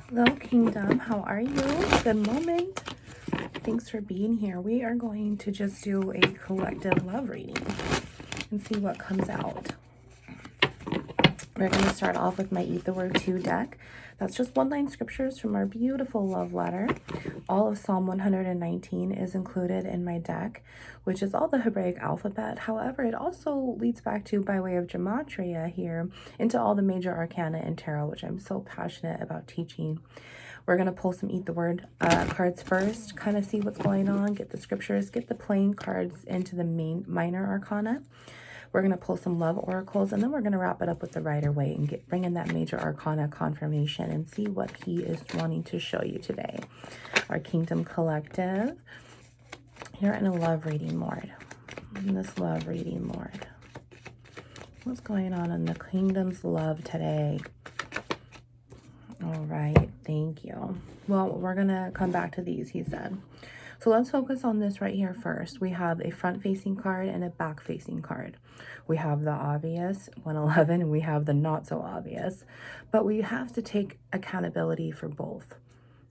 Hello, Kingdom. How are you? Good moment. Thanks for being here. We are going to just do a collective love reading and see what comes out. We're going to start off with my Eat the Word 2 deck. That's just one-line scriptures from our beautiful love letter. All of Psalm 119 is included in my deck, which is all the Hebraic alphabet. However, it also leads back to, by way of gematria here, into all the major arcana and tarot, which I'm so passionate about teaching. We're going to pull some Eat the Word cards first, kind of see what's going on, get the scriptures, get the playing cards into the minor arcana. We're going to pull some love oracles, and then we're going to wrap it up with the Rider-Waite and bring in that major arcana confirmation and see what he is wanting to show you today. Our Kingdom Collective, you're in a love reading, Lord. In this love reading, Lord. What's going on in the Kingdom's love today? All right, thank you. Well, we're going to come back to these, he said. So let's focus on this right here first. We have a front-facing card and a back-facing card. We have the obvious, 111, and we have the not-so-obvious. But we have to take accountability for both.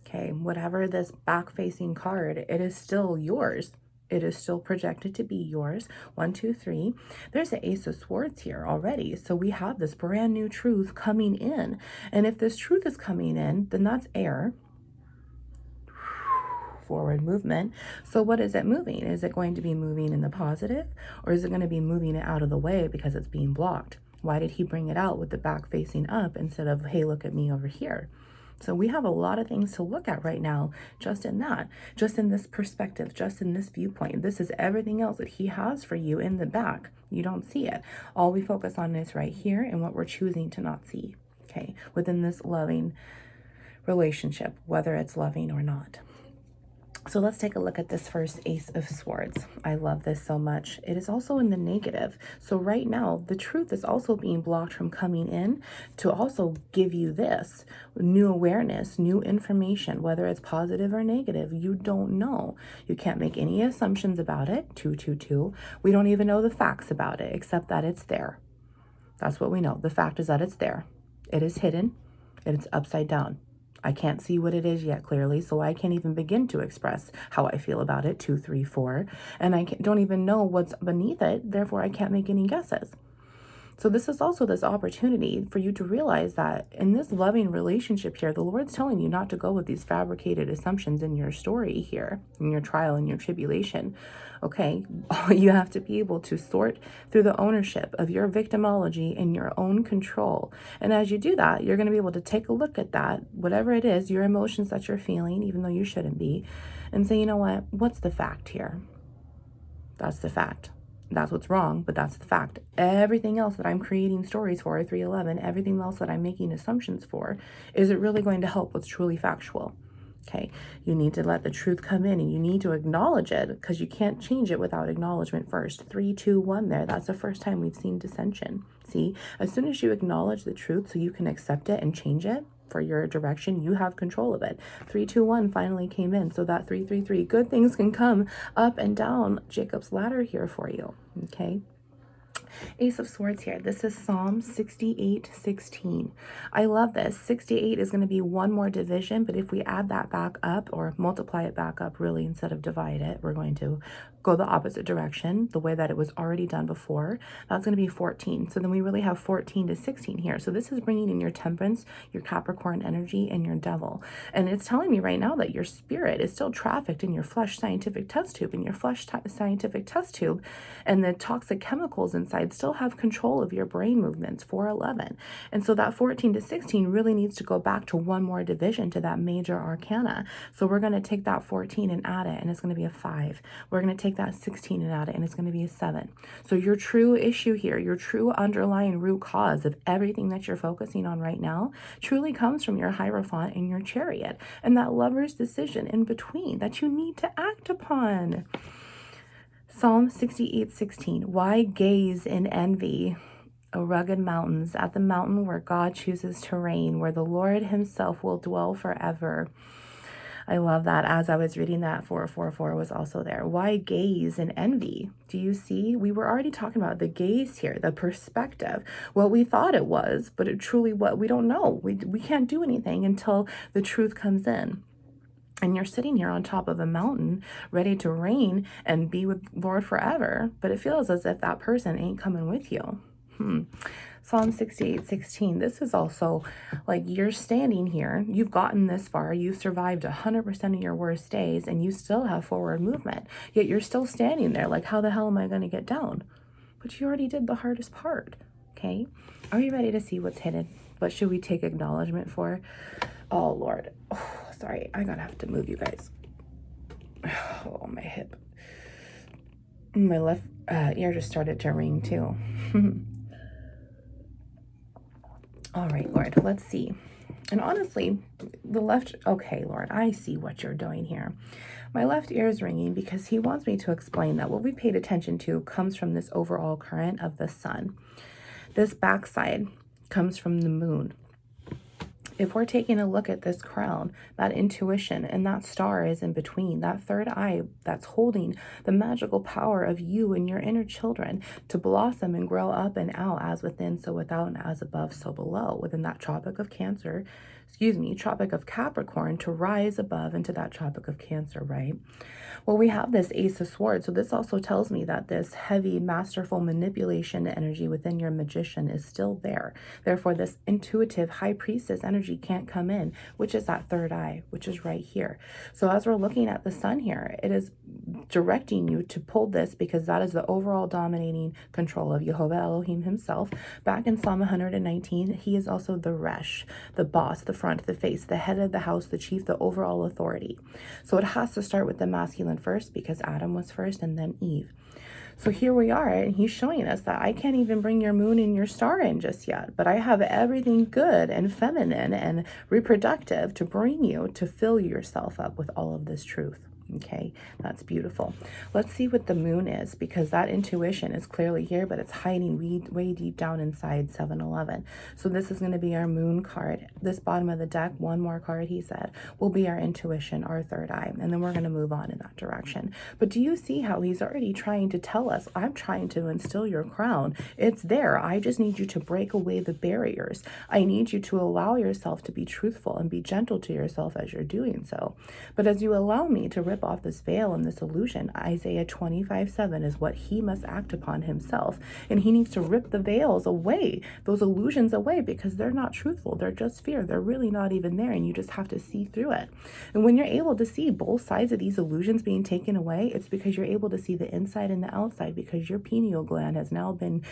Okay, whatever this back-facing card, it is still yours. It is still projected to be yours. 1, 2, 3. There's the Ace of Swords here already. So we have this brand new truth coming in. And if this truth is coming in, then that's air. Forward movement. So what is it moving? Is it going to be moving in the positive, or is it going to be moving it out of the way because it's being blocked? Why did he bring it out with the back facing up instead of, hey, look at me over here? So we have a lot of things to look at right now, just in that, just in this perspective, just in this viewpoint. This is everything else that he has for you in the back. You don't see it. All we focus on is right here and what we're choosing to not see, okay, within this loving relationship, whether it's loving or not. So let's take a look at this first Ace of Swords. I love this so much. It is also in the negative. So right now, the truth is also being blocked from coming in to also give you this new awareness, new information, whether it's positive or negative. You don't know. You can't make any assumptions about it. 222. We don't even know the facts about it, except that it's there. That's what we know. The fact is that it's there. It is hidden. It's upside down. I can't see what it is yet clearly, so I can't even begin to express how I feel about it, 2, 3, 4. And I don't even know what's beneath it, therefore I can't make any guesses. So this is also this opportunity for you to realize that in this loving relationship here, the Lord's telling you not to go with these fabricated assumptions in your story here, in your trial, in your tribulation. Okay, you have to be able to sort through the ownership of your victimology in your own control. And as you do that, you're going to be able to take a look at that, whatever it is, your emotions that you're feeling, even though you shouldn't be, and say, you know what, what's the fact here? That's the fact. That's what's wrong, but that's the fact. Everything else that I'm creating stories for, 311, everything else that I'm making assumptions for, is it really going to help what's truly factual? Okay, you need to let the truth come in and you need to acknowledge it, because you can't change it without acknowledgement first. 3, 2, 1 there. That's the first time we've seen dissension. See, as soon as you acknowledge the truth so you can accept it and change it for your direction, you have control of it. 3, 2, 1 finally came in. So that 3, 3, 3, good things can come up and down Jacob's ladder here for you. Okay. Ace of Swords here. This is Psalm 68:16. I love this. 68 is going to be one more division, but if we add that back up, or multiply it back up really instead of divide it, we're going to go the opposite direction, the way that it was already done before. That's going to be 14. So then we really have 14 to 16 here. So this is bringing in your temperance, your Capricorn energy, and your devil. And it's telling me right now that your spirit is still trafficked in your flesh scientific test tube, scientific test tube, and the toxic chemicals inside still have control of your brain movements, 411. And so that 14 to 16 really needs to go back to one more division to that major arcana. So we're going to take that 14 and add it, and it's going to be a 5. We're going to take that 16 and add it, and it's going to be a 7. So your true issue here, your true underlying root cause of everything that you're focusing on right now truly comes from your Hierophant and your Chariot, and that Lover's decision in between that you need to act upon. Psalm 68:16. Why gaze in envy, O rugged mountains, at the mountain where God chooses to reign, where the Lord himself will dwell forever? I love that. As I was reading that, 444 was also there. Why gaze and envy? Do you see? We were already talking about the gaze here, the perspective, what we thought it was, but it truly what we don't know. We can't do anything until the truth comes in. And you're sitting here on top of a mountain, ready to reign and be with Lord forever. But it feels as if that person ain't coming with you. Psalm 68:16. This is also like you're standing here. You've gotten this far. You've survived 100% of your worst days, and you still have forward movement. Yet you're still standing there like, how the hell am I going to get down? But you already did the hardest part. Okay. Are you ready to see what's hidden? What should we take acknowledgement for? Oh, Lord. Oh, sorry. I'm going to have to move you guys. Oh, my hip. My left ear just started to ring too. All right, Lord, let's see. And honestly, the left, okay, Lord, I see what you're doing here. My left ear is ringing because he wants me to explain that what we paid attention to comes from this overall current of the sun. This backside comes from the moon. If we're taking a look at this crown, that intuition and that star is in between, that third eye that's holding the magical power of you and your inner children to blossom and grow up and out as within, so without, and as above, so below, within that Tropic of Tropic of Capricorn, to rise above into that Tropic of Cancer, right? Well, we have this Ace of Swords. So this also tells me that this heavy, masterful manipulation energy within your magician is still there. Therefore, this intuitive high priestess energy can't come in, which is that third eye, which is right here. So as we're looking at the sun here, it is directing you to pull this because that is the overall dominating control of Jehovah Elohim himself. Back in Psalm 119, he is also the Resh, the boss, the front, the face, the head of the house, the chief, the overall authority. So it has to start with the masculine first because Adam was first and then Eve. So here we are, and he's showing us that I can't even bring your moon and your star in just yet, but I have everything good and feminine and reproductive to bring you to fill yourself up with all of this truth. Okay, that's beautiful. Let's see what the moon is, because that intuition is clearly here, but it's hiding way deep down inside 7-11. So this is going to be our moon card. This bottom of the deck, one more card, he said, will be our intuition, our third eye, and then we're going to move on in that direction. But do you see how he's already trying to tell us, I'm trying to instill your crown. It's there. I just need you to break away the barriers. I need you to allow yourself to be truthful and be gentle to yourself as you're doing so. But as you allow me to rip off this veil and this illusion, Isaiah 25:7 is what he must act upon himself, and he needs to rip the veils away, those illusions away, because they're not truthful. They're just fear. They're really not even there, and you just have to see through it. And when you're able to see both sides of these illusions being taken away, it's because you're able to see the inside and the outside, because your pineal gland has now been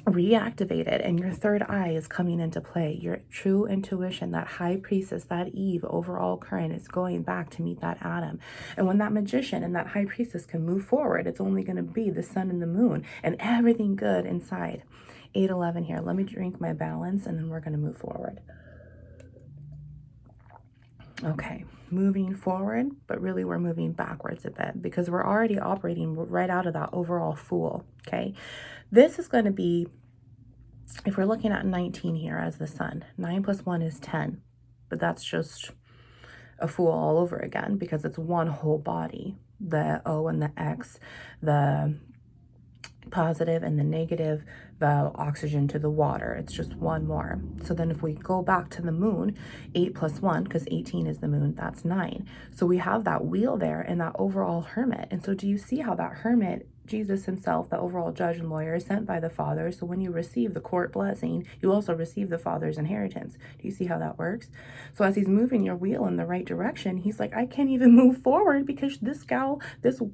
reactivated and your third eye is coming into play. Your true intuition, that high priestess, that Eve overall current, is going back to meet that Adam. And when that magician and that high priestess can move forward, it's only going to be the sun and the moon and everything good inside. 8-11 here. Let me drink my balance and then we're going to move forward. Okay, moving forward, but really we're moving backwards a bit because we're already operating right out of that overall Fool, okay? This is going to be, if we're looking at 19 here as the sun, 9 plus 1 is 10, but that's just a Fool all over again because it's one whole body, the O and the X, the positive and the negative, the oxygen to the water. It's just one more. So then if we go back to the moon, 8 plus 1, because 18 is the moon, that's 9. So we have that wheel there and that overall hermit. And so do you see how that hermit, Jesus himself, the overall judge and lawyer, is sent by the Father. So when you receive the court blessing, you also receive the Father's inheritance. Do you see how that works? So as he's moving your wheel in the right direction, he's like, I can't even move forward because this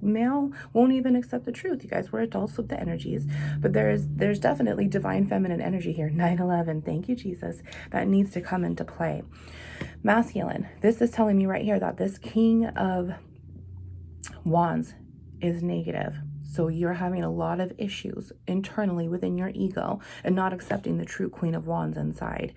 male won't even accept the truth. You guys, we're adults with the energies, but there's definitely divine feminine energy here. 9-11, thank you, Jesus, that needs to come into play. Masculine, this is telling me right here that this King of Wands is negative. So you're having a lot of issues internally within your ego and not accepting the true Queen of Wands inside.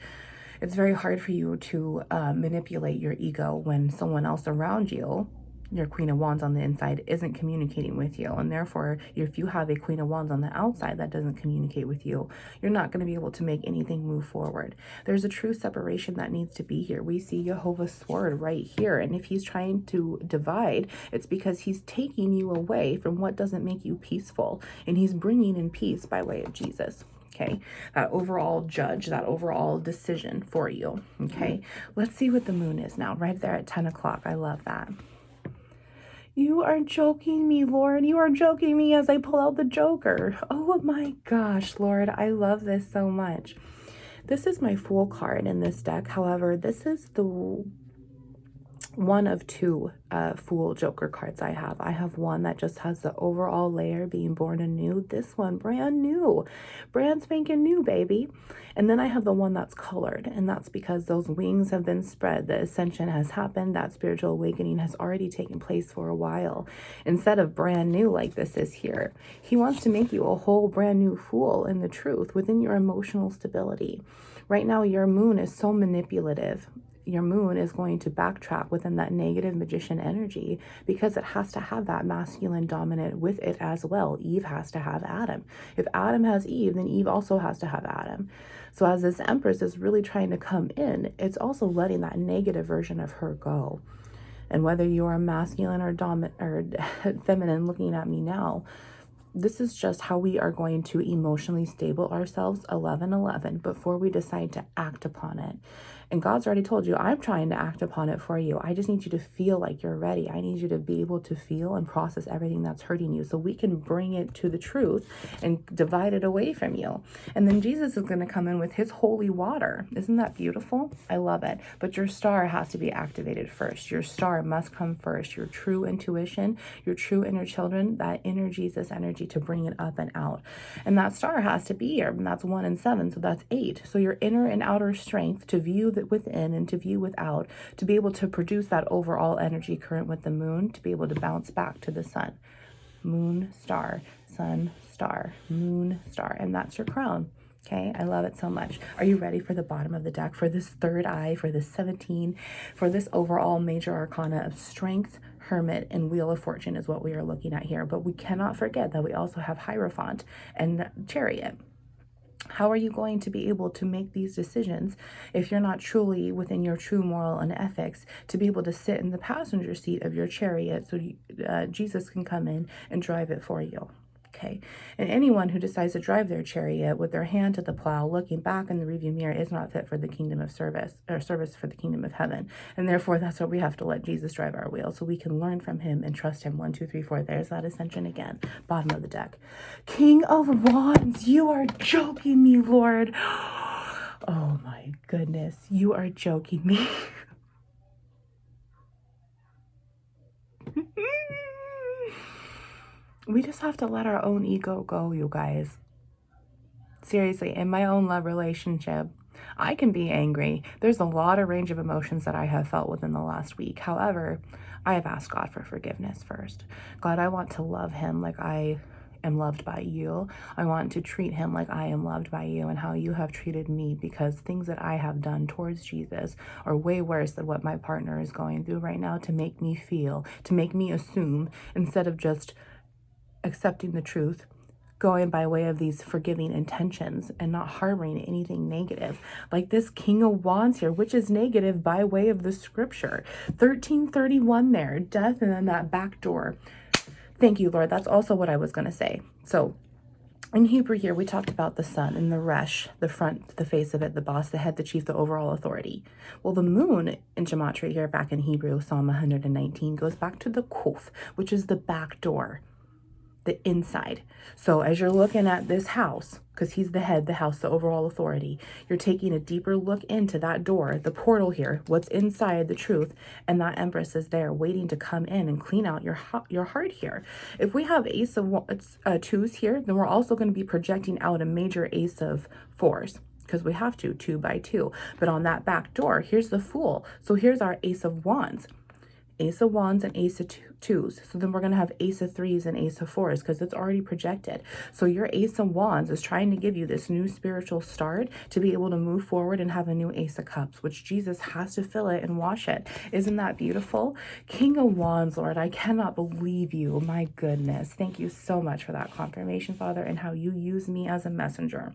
It's very hard for you to manipulate your ego when someone else around you your Queen of Wands on the inside isn't communicating with you. And therefore, if you have a Queen of Wands on the outside that doesn't communicate with you, you're not going to be able to make anything move forward. There's a true separation that needs to be here. We see Jehovah's sword right here. And if he's trying to divide, it's because he's taking you away from what doesn't make you peaceful. And he's bringing in peace by way of Jesus. Okay, that overall judge, that overall decision for you. Okay, let's see what the moon is now, right there at 10 o'clock. I love that. You are joking me, Lord. You are joking me as I pull out the Joker. Oh my gosh, Lord. I love this so much. This is my Fool card in this deck. However, this is the one of two Fool Joker cards I have. I have one that just has the overall layer being born anew. This one, brand new. Brand spanking new, baby. And then I have the one that's colored. And that's because those wings have been spread. The ascension has happened. That spiritual awakening has already taken place for a while. Instead of brand new like this is here, he wants to make you a whole brand new fool in the truth within your emotional stability. Right now, your moon is so manipulative. Your moon is going to backtrack within that negative magician energy because it has to have that masculine dominant with it as well. Eve has to have Adam. If Adam has Eve, then Eve also has to have Adam. So as this Empress is really trying to come in, it's also letting that negative version of her go. And whether you're a masculine or dominant or feminine looking at me now, this is just how we are going to emotionally stable ourselves 11-11 before we decide to act upon it. And God's already told you, I'm trying to act upon it for you. I just need you to feel like you're ready. I need you to be able to feel and process everything that's hurting you so we can bring it to the truth and divide it away from you. And then Jesus is going to come in with his holy water. Isn't that beautiful? I love it. But your star has to be activated first. Your star must come first. Your true intuition, your true inner children, that inner Jesus energy to bring it up and out. And that star has to be here. And that's 1 and 7. So that's 8. So your inner and outer strength to view that within and to view without, to be able to produce that overall energy current with the moon, to be able to bounce back to the sun. Moon, star, sun, star, moon, star. And that's your crown. Okay, I love it so much. Are you ready for the bottom of the deck, for this third eye, for this 17, for this overall major arcana of strength, Hermit, and Wheel of Fortune is what we are looking at here. But we cannot forget that we also have Hierophant and Chariot. How are you going to be able to make these decisions if you're not truly within your true moral and ethics to be able to sit in the passenger seat of your chariot so Jesus can come in and drive it for you? Okay. And anyone who decides to drive their chariot with their hand to the plow, looking back in the rearview mirror, is not fit for the kingdom of service, or service for the kingdom of heaven. And therefore, that's why we have to let Jesus drive our wheel so we can learn from him and trust him. 1, 2, 3, 4. There's that ascension again. Bottom of the deck. King of Wands, you are joking me, Lord. Oh my goodness. You are joking me. We just have to let our own ego go, you guys. Seriously, in my own love relationship, I can be angry. There's a lot of range of emotions that I have felt within the last week. However, I have asked God for forgiveness first. God, I want to love him like I am loved by you. I want to treat him like I am loved by you and how you have treated me, because things that I have done towards Jesus are way worse than what my partner is going through right now to make me feel, to make me assume, instead of just accepting the truth, going by way of these forgiving intentions and not harboring anything negative. Like this King of Wands here, which is negative by way of the scripture. 1331 there, death, and then that back door. Thank you, Lord. That's also what I was going to say. So in Hebrew here, we talked about the sun and the resh, the front, the face of it, the boss, the head, the chief, the overall authority. Well, the moon in gematria here, back in Hebrew, Psalm 119, goes back to the kuf, which is the back door, the inside. So as you're looking at this house, because he's the head, the house, the overall authority, you're taking a deeper look into that door, the portal here, what's inside the truth, and that Empress is there waiting to come in and clean out your heart here. If we have Ace of Twos here, then we're also going to be projecting out a major Ace of Fours, because we have to, 2 by 2. But on that back door, here's the Fool. So here's our Ace of Wands. Ace of Wands and Ace of Twos. So then we're going to have Ace of Threes and Ace of Fours because it's already projected. So your Ace of Wands is trying to give you this new spiritual start to be able to move forward and have a new Ace of Cups, which Jesus has to fill it and wash it. Isn't that beautiful? King of Wands, Lord, I cannot believe you. My goodness. Thank you so much for that confirmation, Father, and how you use me as a messenger.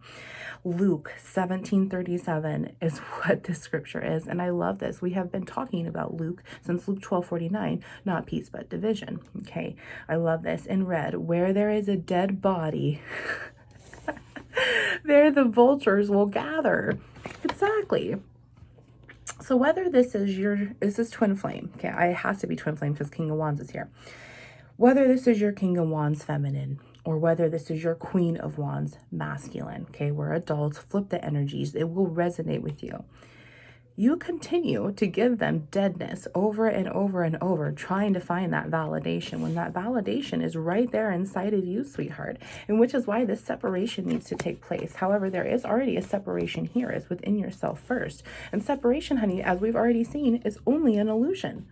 Luke 17:37 is what this scripture is, and I love this. We have been talking about Luke since Luke 12:49, not peace but division. Okay, I love this. In red, where there is a dead body, there the vultures will gather. Exactly. So whether this is twin flame, okay, it has to be twin flame because King of Wands is here. Whether this is your King of Wands feminine, or whether this is your Queen of Wands masculine, okay, we're adults, flip the energies, it will resonate with you. You continue to give them deadness over and over and over, trying to find that validation when that validation is right there inside of you, sweetheart, and which is why this separation needs to take place. However, there is already a separation here. It's within yourself first. And separation, honey, as we've already seen, is only an illusion.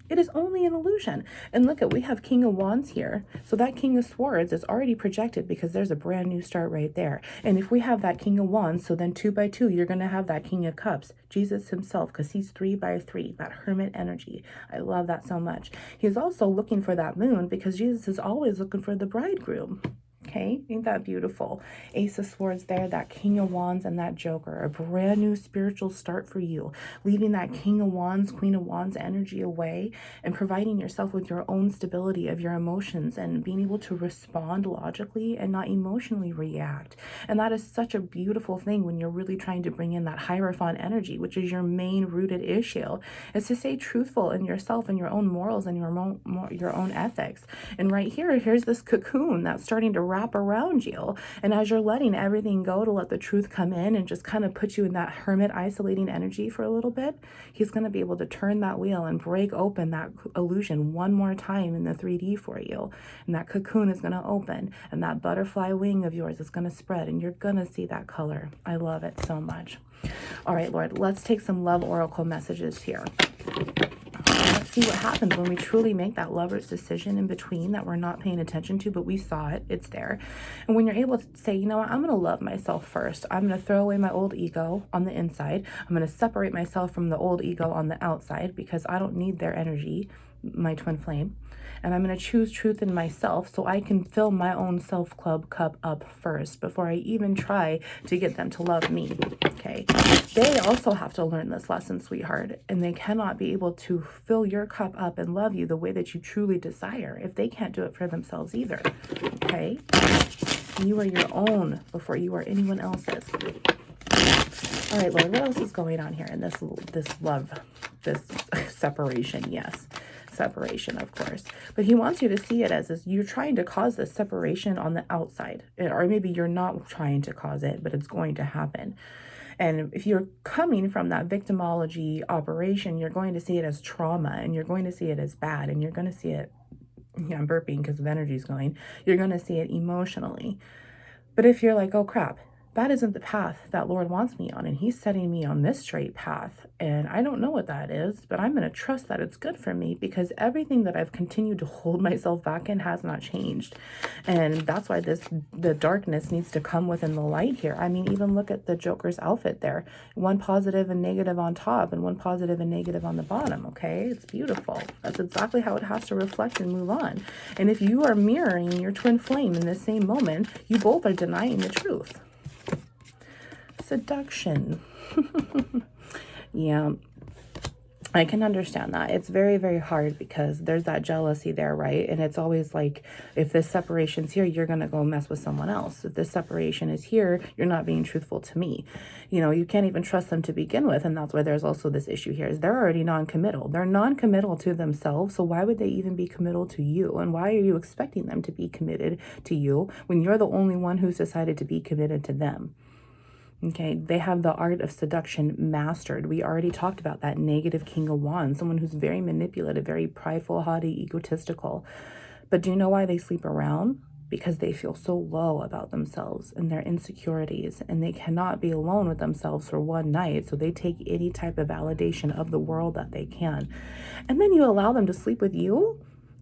It is only an illusion. And look at, we have King of Wands here. So that King of Swords is already projected because there's a brand new start right there. And if we have that King of Wands, so then 2 by 2, you're going to have that King of Cups, Jesus himself, because he's 3 by 3, that hermit energy. I love that so much. He's also looking for that moon because Jesus is always looking for the bridegroom. Okay, ain't that beautiful? Ace of Swords there, that King of Wands and that Joker, a brand new spiritual start for you, leaving that King of Wands, Queen of Wands energy away and providing yourself with your own stability of your emotions and being able to respond logically and not emotionally react. And that is such a beautiful thing when you're really trying to bring in that Hierophant energy, which is your main rooted issue, is to stay truthful in yourself and your own morals and your own ethics. And right here, here's this cocoon that's starting to wrap around you, and as you're letting everything go to let the truth come in and just kind of put you in that hermit isolating energy for a little bit, he's going to be able to turn that wheel and break open that illusion one more time in the 3D for you, and that cocoon is going to open and that butterfly wing of yours is going to spread and you're going to see that color. I love it so much. All right, Lord, let's take some love oracle messages here. Let's see what happens when we truly make that lover's decision in between that we're not paying attention to, but we saw it, it's there. And when you're able to say, you know what, I'm going to love myself first. I'm going to throw away my old ego on the inside. I'm going to separate myself from the old ego on the outside because I don't need their energy, my twin flame. And I'm going to choose truth in myself so I can fill my own self-club cup up first before I even try to get them to love me, okay? They also have to learn this lesson, sweetheart, and they cannot be able to fill your cup up and love you the way that you truly desire if they can't do it for themselves either, okay? You are your own before you are anyone else's. All right, Lord, what else is going on here in this love, this separation? Yes. Separation, of course, but he wants you to see it as you're trying to cause this separation on the outside, or maybe you're not trying to cause it, but it's going to happen. And if you're coming from that victimology operation, you're going to see it as trauma, and you're going to see it as bad, and you're going to see it, yeah, I'm burping because of energy's going, you're going to see it emotionally. But if you're like, oh crap, that isn't the path that Lord wants me on, and he's setting me on this straight path, and I don't know what that is, but I'm going to trust that it's good for me because everything that I've continued to hold myself back in has not changed. And that's why the darkness needs to come within the light here. I mean, even look at the Joker's outfit there. One positive and negative on top and one positive and negative on the bottom, okay? It's beautiful. That's exactly how it has to reflect and move on. And if you are mirroring your twin flame in the same moment, you both are denying the truth. Seduction. Yeah, I can understand that. It's very, very hard because there's that jealousy there, right? And it's always like, if this separation's here, you're going to go mess with someone else. If this separation is here, you're not being truthful to me. You know, you can't even trust them to begin with. And that's why there's also this issue here is they're already non-committal. They're non-committal to themselves. So why would they even be committal to you? And why are you expecting them to be committed to you when you're the only one who's decided to be committed to them? Okay, they have the art of seduction mastered. We already talked about that negative King of Wands, someone who's very manipulative, very prideful, haughty, egotistical. But do you know why they sleep around? because they feel so low about themselves and their insecurities, and they cannot be alone with themselves for one night, so they take any type of validation of the world that they can. And then you allow them to sleep with you?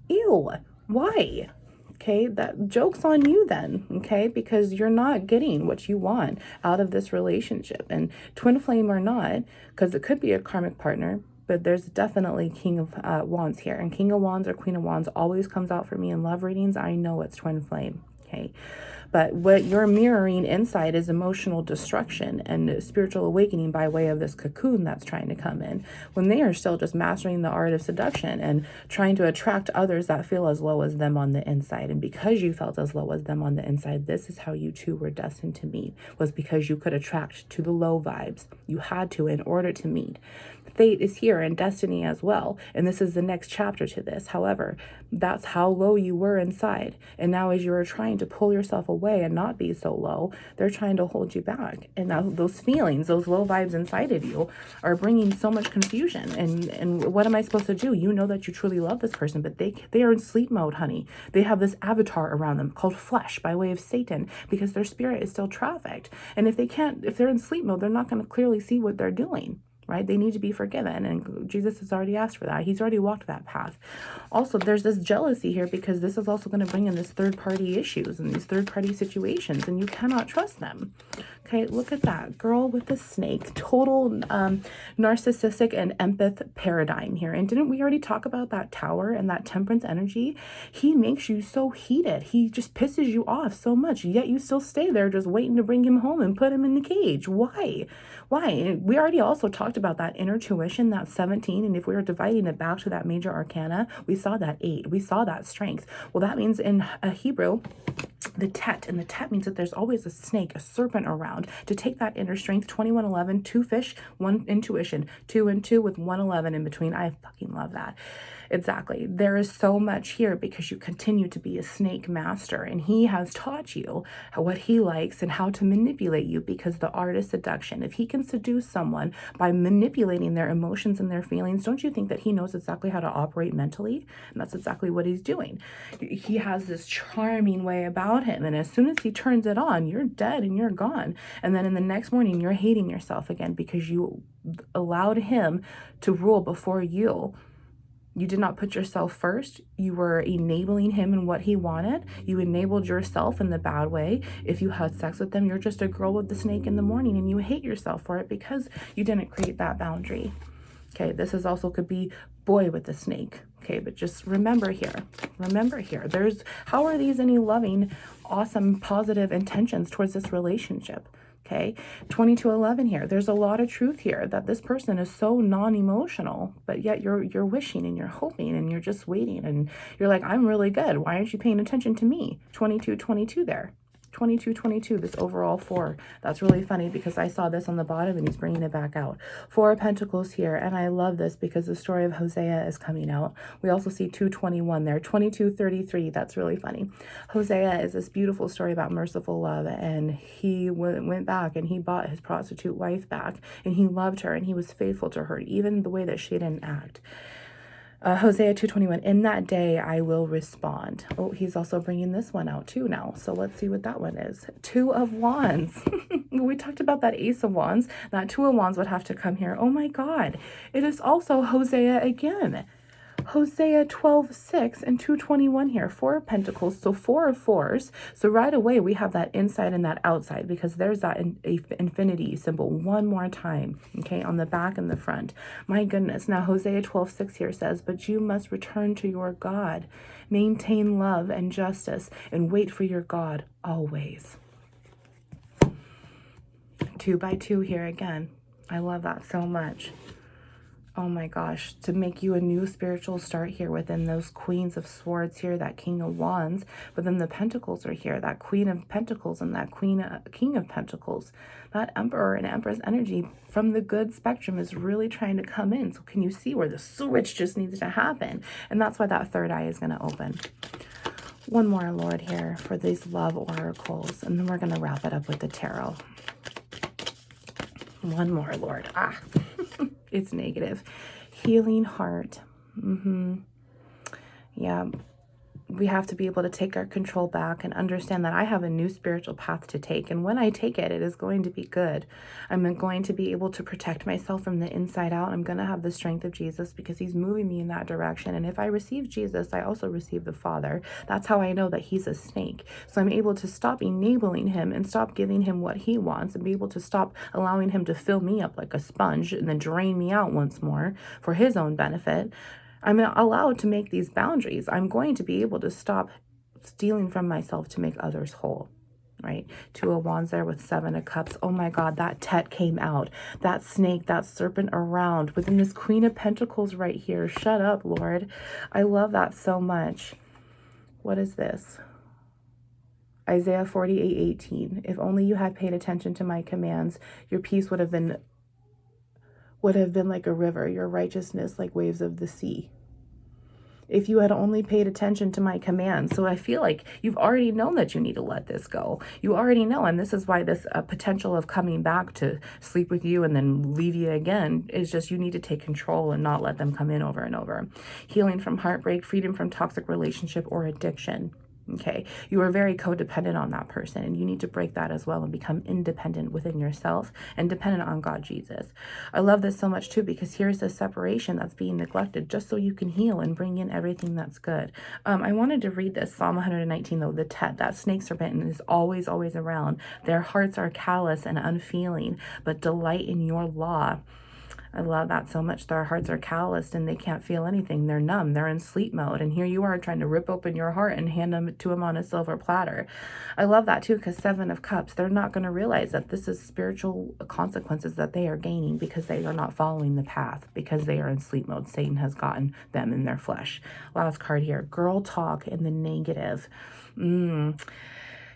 Ew, why? Okay, that joke's on you then, okay, because you're not getting what you want out of this relationship. And twin flame or not, because it could be a karmic partner, but there's definitely King of Wands here. And King of Wands or Queen of Wands always comes out for me in love readings. I know it's twin flame, okay? But what you're mirroring inside is emotional destruction and spiritual awakening by way of this cocoon that's trying to come in, when they are still just mastering the art of seduction and trying to attract others that feel as low as them on the inside. And because you felt as low as them on the inside, this is how you two were destined to meet, was because you could attract to the low vibes. You had to in order to meet. Fate is here and destiny as well. And this is the next chapter to this. However, that's how low you were inside. And now as you're trying to pull yourself away and not be so low, they're trying to hold you back. And now those feelings, those low vibes inside of you are bringing so much confusion. And what am I supposed to do? You know that you truly love this person, but they are in sleep mode, honey. They have this avatar around them called flesh by way of Satan, because their spirit is still trafficked. And if they're in sleep mode, they're not going to clearly see what they're doing. Right? They need to be forgiven. And Jesus has already asked for that. He's already walked that path. Also, there's this jealousy here, because this is also going to bring in this third-party issues and these third-party situations, and you cannot trust them. Okay, look at that. Girl with the snake. Total narcissistic and empath paradigm here. And didn't we already talk about that tower and that temperance energy? He makes you so heated. He just pisses you off so much, yet you still stay there just waiting to bring him home and put him in the cage. Why? Why? We already also talked about that inner tuition, that 17. And if we were dividing it back to that major arcana, we saw that 8. We saw that strength. Well, that means in Hebrew, the tet, and the tet means that there's always a snake, a serpent around to take that inner strength. 2111, 2 fish, 1 intuition, 2 and 2 with 111 in between. I fucking love that. Exactly. There is so much here because you continue to be a snake master, and he has taught you what he likes and how to manipulate you, because the art is seduction. If he can seduce someone by manipulating their emotions and their feelings, don't you think that he knows exactly how to operate mentally? And that's exactly what he's doing. He has this charming way about him, and as soon as he turns it on, you're dead and you're gone. And then in the next morning, you're hating yourself again because you allowed him to rule before you. You did not put yourself first. You were enabling him in what he wanted. You enabled yourself in the bad way. If you had sex with them, you're just a girl with the snake in the morning, and you hate yourself for it because you didn't create that boundary. Okay, this is also could be boy with the snake. Okay, but just remember here, how are these any loving, awesome, positive intentions towards this relationship? Okay, 2211 here. There's a lot of truth here that this person is so non-emotional, but yet you're wishing and you're hoping and you're just waiting, and you're like, I'm really good. Why aren't you paying attention to me? 2222 there. 2222, this overall 4. That's really funny because I saw this on the bottom and he's bringing it back out. 4 of Pentacles here, and I love this because the story of Hosea is coming out. We also see 221 there. 2233, that's really funny. Hosea is this beautiful story about merciful love, and he went back and he bought his prostitute wife back, and he loved her and he was faithful to her, even the way that she didn't act. Hosea 2:21, in that day I will respond. Oh, he's also bringing this one out too now. So let's see what that one is. 2 of Wands. We talked about that Ace of Wands. That 2 of Wands would have to come here. Oh my God. It is also Hosea again. Hosea 12:6 and 221 here. 4 of Pentacles, so 4 of 4s. So right away we have that inside and that outside, because there's that infinity symbol one more time, okay, on the back and the front. My goodness. Now Hosea 12:6 here says, but you must return to your God, maintain love and justice, and wait for your God always. 2 by 2 here again. I love that so much. Oh my gosh, to make you a new spiritual start here within those Queens of Swords here, that King of Wands, but then the Pentacles are here, that Queen of Pentacles and that King of Pentacles. That Emperor and Empress energy from the good spectrum is really trying to come in. So can you see where the switch just needs to happen? And that's why that third eye is going to open. One more, Lord, here for these love oracles, and then we're going to wrap it up with the tarot. One more, Lord. It's negative. Healing heart. Yeah. we have to be able to take our control back and understand that I have a new spiritual path to take. And when I take it, it is going to be good. I'm going to be able to protect myself from the inside out. I'm going to have the strength of Jesus because he's moving me in that direction. And if I receive Jesus, I also receive the Father. That's how I know that he's a snake. So I'm able to stop enabling him and stop giving him what he wants and be able to stop allowing him to fill me up like a sponge and then drain me out once more for his own benefit. I'm allowed to make these boundaries. I'm going to be able to stop stealing from myself to make others whole, right? Two of Wands there with Seven of Cups. Oh my God, that Tet came out. That snake, that serpent around within this Queen of Pentacles right here. Shut up, Lord. I love that so much. What is this? Isaiah 48:18. If only you had paid attention to my commands, your peace would have been like a river, your righteousness like waves of the sea. If you had only paid attention to my commands. So I feel like you've already known that you need to let this go. You already know, and this is why this potential of coming back to sleep with you and then leave you again is just you need to take control and not let them come in over and over. Healing from heartbreak, freedom from toxic relationship or addiction. Okay, you are very codependent on that person and you need to break that as well and become independent within yourself and dependent on God Jesus. I love this so much too because here's the separation that's being neglected just so you can heal and bring in everything that's good. I wanted to read this Psalm 119 though, the Tet, that snake serpent is always around. Their hearts are callous and unfeeling, but delight in your law. I love that so much. Their hearts are calloused and they can't feel anything. They're numb. They're in sleep mode. And here you are trying to rip open your heart and hand them to them on a silver platter. I love that too because Seven of Cups, they're not going to realize that this is spiritual consequences that they are gaining because they are not following the path, because they are in sleep mode. Satan has gotten them in their flesh. Last card here, girl talk in the negative.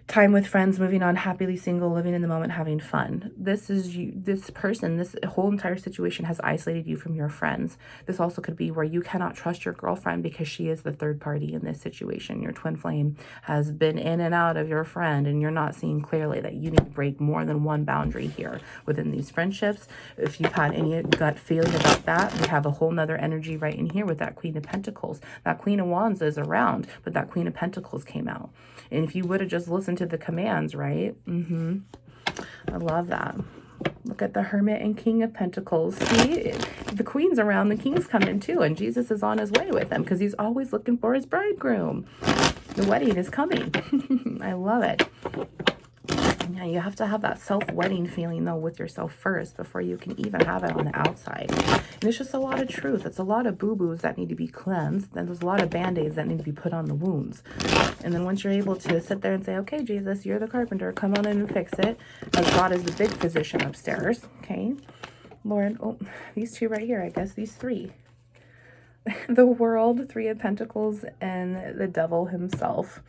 Time with friends, moving on, happily single, living in the moment, having fun. This is you, this person, this whole entire situation has isolated you from your friends. This also could be where you cannot trust your girlfriend because she is the third party in this situation. Your twin flame has been in and out of your friend and you're not seeing clearly that you need to break more than one boundary here within these friendships. If you've had any gut feeling about that, we have a whole nother energy right in here with that Queen of Pentacles. That Queen of Wands is around, but that Queen of Pentacles came out. And if you would have just listened to the commands, right? I love that. Look at the Hermit and King of Pentacles. See, the Queen's around, the King's coming too, and Jesus is on his way with them because he's always looking for his bridegroom. The wedding is coming. I love it. Yeah, you have to have that self-wedding feeling though with yourself first before you can even have it on the outside. And it's just a lot of truth. It's a lot of boo-boos that need to be cleansed. And there's a lot of band-aids that need to be put on the wounds. And then once you're able to sit there and say, okay, Jesus, you're the carpenter. Come on in and fix it. As God is the big physician upstairs. Okay. Lord, oh, these two right here, I guess these three. The World, Three of Pentacles, and the Devil himself.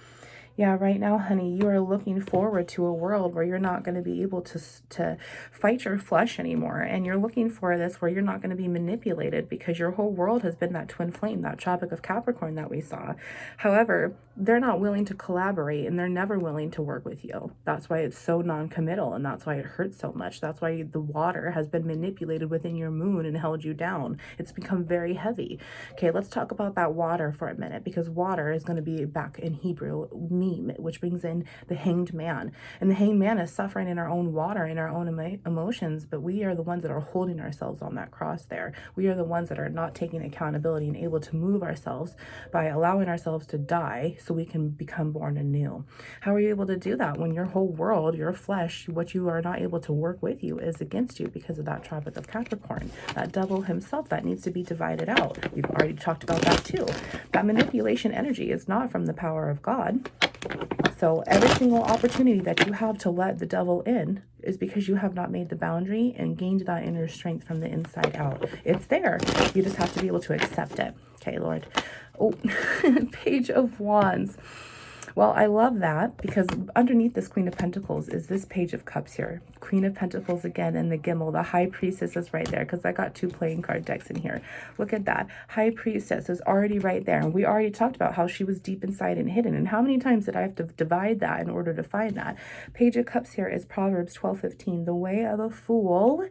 Yeah, right now, honey, you are looking forward to a world where you're not going to be able to fight your flesh anymore. And you're looking for this where you're not going to be manipulated because your whole world has been that twin flame, that Tropic of Capricorn that we saw. However, they're not willing to collaborate and they're never willing to work with you. That's why it's so non-committal and that's why it hurts so much. That's why the water has been manipulated within your moon and held you down. It's become very heavy. Okay, let's talk about that water for a minute because water is going to be back in Hebrew, which brings in the Hanged Man. And the Hanged Man is suffering in our own water, in our own emotions, but we are the ones that are holding ourselves on that cross there. We are the ones that are not taking accountability and able to move ourselves by allowing ourselves to die so we can become born anew. How are you able to do that when your whole world, your flesh, what you are not able to work with you is against you because of that Tropic of Capricorn, that devil himself that needs to be divided out? We've already talked about that too. That manipulation energy is not from the power of God. So every single opportunity that you have to let the devil in is because you have not made the boundary and gained that inner strength from the inside out. It's there. You just have to be able to accept it. Okay, Lord. Oh, Page of Wands. Well, I love that because underneath this Queen of Pentacles is this Page of Cups here. Queen of Pentacles again, and the Gimel, the High Priestess is right there because I got two playing card decks in here. Look at that. High Priestess is already right there. And we already talked about how she was deep inside and hidden. And how many times did I have to divide that in order to find that? Page of Cups here is Proverbs 12:15. The way of a fool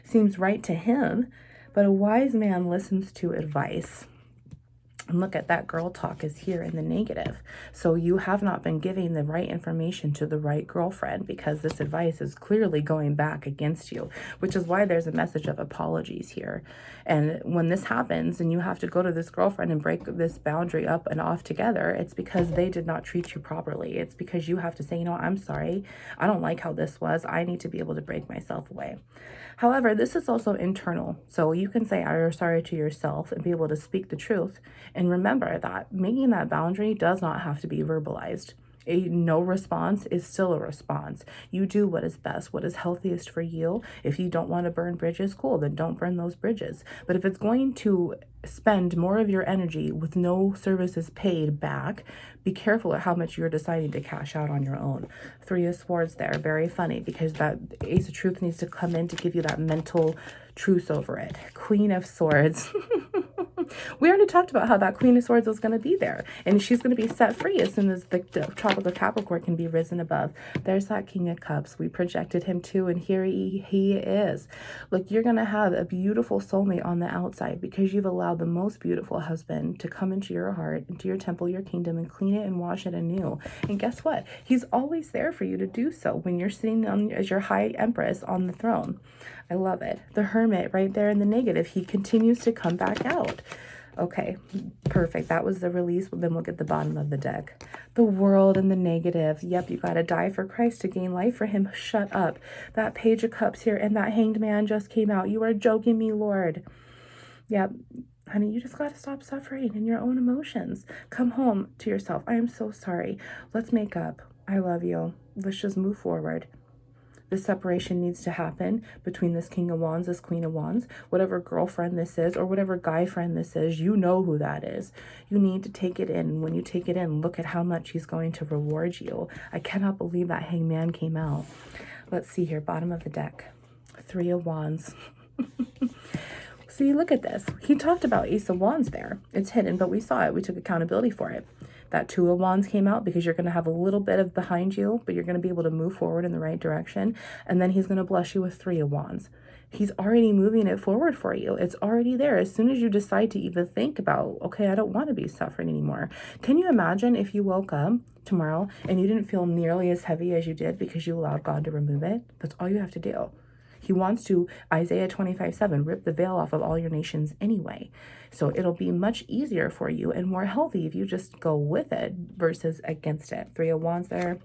seems right to him, but a wise man listens to advice. And look at that, girl talk is here in the negative. So you have not been giving the right information to the right girlfriend, because this advice is clearly going back against you, which is why there's a message of apologies here. And when this happens and you have to go to this girlfriend and break this boundary up and off together, it's because they did not treat you properly. It's because you have to say, you know, I'm sorry. I don't like how this was. I need to be able to break myself away. However, this is also internal. So you can say you're sorry to yourself and be able to speak the truth. And remember that making that boundary does not have to be verbalized. A no response is still a response. You do what is best, what is healthiest for you. If you don't want to burn bridges, cool, then don't burn those bridges. But if it's going to spend more of your energy with no services paid back, be careful at how much you're deciding to cash out on your own. 3 of Swords there, very funny, because that Ace of Truth needs to come in to give you that mental truce over it. Queen of Swords. We already talked about how that Queen of Swords was going to be there, and she's going to be set free as soon as the tropical Capricorn can be risen above. There's that King of Cups. We projected him too, and here he is. Look, you're going to have a beautiful soulmate on the outside because you've allowed the most beautiful husband to come into your heart, into your temple, your kingdom, and clean it and wash it anew. And guess what? He's always there for you to do so when you're sitting on as your high empress on the throne. I love it. The Hermit right there in the negative. He continues to come back out. Okay, perfect. That was the release. Then we'll get the bottom of the deck. The World in the negative. Yep, you got to die for Christ to gain life for him. Shut up. That Page of Cups here and that Hanged Man just came out. You are joking me, Lord. Yep. Honey, you just got to stop suffering in your own emotions. Come home to yourself. I am so sorry. Let's make up. I love you. Let's just move forward. The separation needs to happen between this King of Wands, this Queen of Wands, whatever girlfriend this is, or whatever guy friend this is. You know who that is. You need to take it in. When you take it in, look at how much he's going to reward you. I cannot believe that Hanged Man came out. Let's see here. Bottom of the deck. 3 of Wands. See, look at this. He talked about Ace of Wands there. It's hidden, but we saw it. We took accountability for it. That 2 of Wands came out because you're going to have a little bit of behind you, but you're going to be able to move forward in the right direction. And then he's going to bless you with 3 of Wands. He's already moving it forward for you. It's already there. As soon as you decide to even think about, okay, I don't want to be suffering anymore. Can you imagine if you woke up tomorrow and you didn't feel nearly as heavy as you did because you allowed God to remove it? That's all you have to do. He wants to, Isaiah 25:7, rip the veil off of all your nations anyway. So it'll be much easier for you and more healthy if you just go with it versus against it. 3 of Wands there.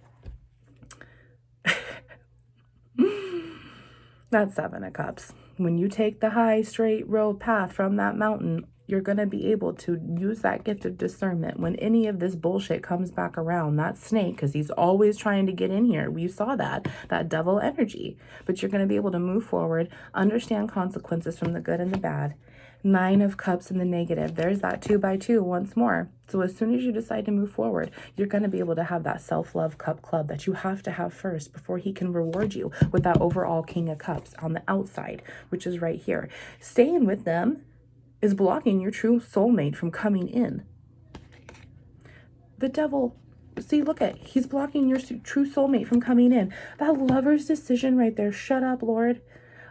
That's 7 of Cups. When you take the high, straight road path from that mountain, you're going to be able to use that gift of discernment when any of this bullshit comes back around. That snake, because he's always trying to get in here. We saw that devil energy. But you're going to be able to move forward, understand consequences from the good and the bad. 9 of Cups in the negative. There's that 2 by 2 once more. So as soon as you decide to move forward, you're going to be able to have that self-love cup club that you have to have first before he can reward you with that overall King of Cups on the outside, which is right here. Staying with them is blocking your true soulmate from coming in. The Devil, see, look at, he's blocking your true soulmate from coming in. That Lover's decision right there. Shut up, Lord.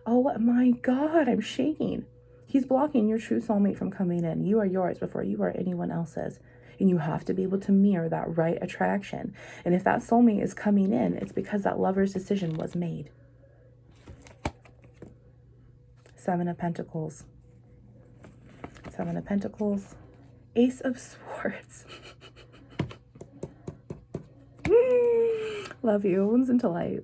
Oh my God, I'm shaking. He's blocking your true soulmate from coming in. You are yours before you are anyone else's. And you have to be able to mirror that right attraction. And if that soulmate is coming in, it's because that Lover's decision was made. 7 of Pentacles. 7 of Pentacles. Ace of Swords. Love you. Wounds into light.